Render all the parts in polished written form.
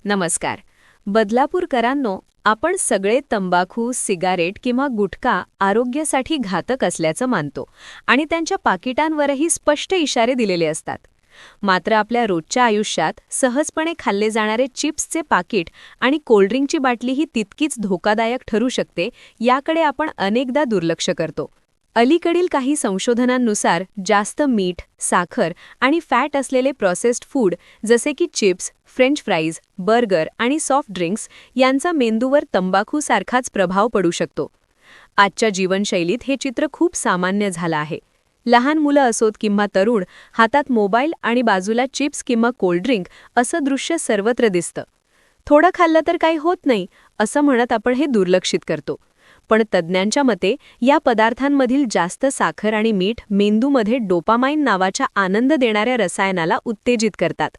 नमस्कार. बदलापूरकरांनो, आपण सगळे तंबाखू, सिगारेट किंवा गुटखा आरोग्यासाठी घातक असल्याचं मानतो आणि त्यांच्या पाकिटांवरही स्पष्ट इशारे दिलेले असतात. मात्र आपल्या रोजच्या आयुष्यात सहजपणे खाल्ले जाणारे चिप्सचे पाकिट आणि कोल्ड्रिंकची बाटलीही तितकीच धोकादायक ठरू शकते, याकडे आपण अनेकदा दुर्लक्ष करतो. अलीकडील काही संशोधनांनुसार जास्त मीठ, साखर आणि फॅट असलेले प्रोसेस्ड फूड जसे की चिप्स, फ्रेंच फ्राईज, बर्गर आणि सॉफ्ट ड्रिंक्स यांचा मेंदूवर तंबाखूसारखाच प्रभाव पडू शकतो. आजच्या जीवनशैलीत हे चित्र खूप सामान्य झालं आहे. लहान मुलं असोत किंवा तरुण, हातात मोबाईल आणि बाजूला चिप्स किंवा कोल्ड्रिंक असं दृश्य सर्वत्र दिसतं. थोडं खाल्लं तर काही होत नाही असं म्हणत आपण हे दुर्लक्षित करतो. पण तज्ज्ञांच्या मते या पदार्थांमधील जास्त साखर आणि मीठ मेंदूमध्ये डोपामाइन नावाच्या आनंद देणाऱ्या रसायनाला उत्तेजित करतात.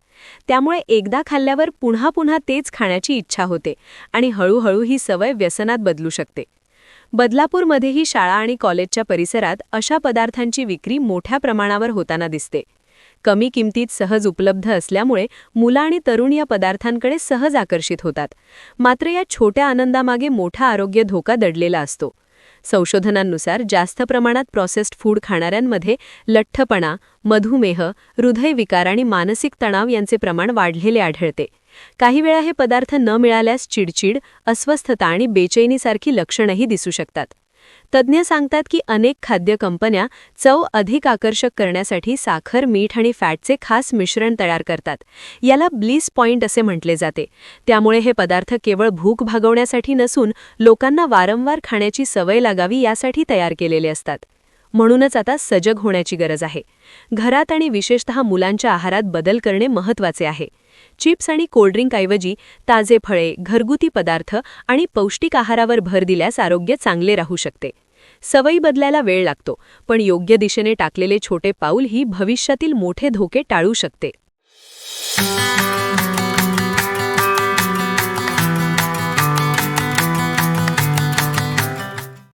त्यामुळे एकदा खाल्ल्यावर पुन्हा पुन्हा तेच खाण्याची इच्छा होते आणि हळूहळू ही सवय व्यसनात बदलू शकते. बदलापूरमध्येही शाळा आणि कॉलेजच्या परिसरात अशा पदार्थांची विक्री मोठ्या प्रमाणावर होताना दिसते. कमी किमतीत सहज उपलब्ध असल्यामुळे मुलं आणि तरुण या पदार्थांकडे सहज आकर्षित होतात. मात्र या छोट्या आनंदामागे मोठा आरोग्य धोका दडलेला असतो. संशोधनांनुसार जास्त प्रमाणात प्रोसेस्ड फूड खाणाऱ्यांमध्ये लठ्ठपणा, मधुमेह, हृदयविकार आणि मानसिक तणाव यांचे प्रमाण वाढलेले आढळते. काही वेळा हे पदार्थ न मिळाल्यास चिडचिड, अस्वस्थता आणि बेचैनीसारखी लक्षणंही दिसू शकतात. तज्ज्ञ सांगतात की अनेक खाद्य कंपन्या चव अधिक आकर्षक करण्यासाठी साखर, मीठ आणि फॅटचे खास मिश्रण तयार करतात. याला ब्लिस पॉइंट असे म्हटले जाते. त्यामुळे हे पदार्थ केवळ भूक भागवण्यासाठी नसून लोकांना वारंवार खाण्याची सवय लागावी यासाठी तयार केलेले असतात. म्हणूनच आता सजग होण्याची गरज आहे. घरात आणि विशेषतः मुलांच्या आहारात बदल करणे महत्त्वाचे आहे. चिप्स आणि कोल्ड्रिंकऐवजी ताजे फळे, घरगुती पदार्थ आणि पौष्टिक आहारावर भर दिल्यास आरोग्य चांगले राहू शकते. सवयी बदलायला वेळ लागतो, पण योग्य दिशेने टाकलेले छोटे पाऊल ही भविष्यातील मोठे धोके टाळू शकते.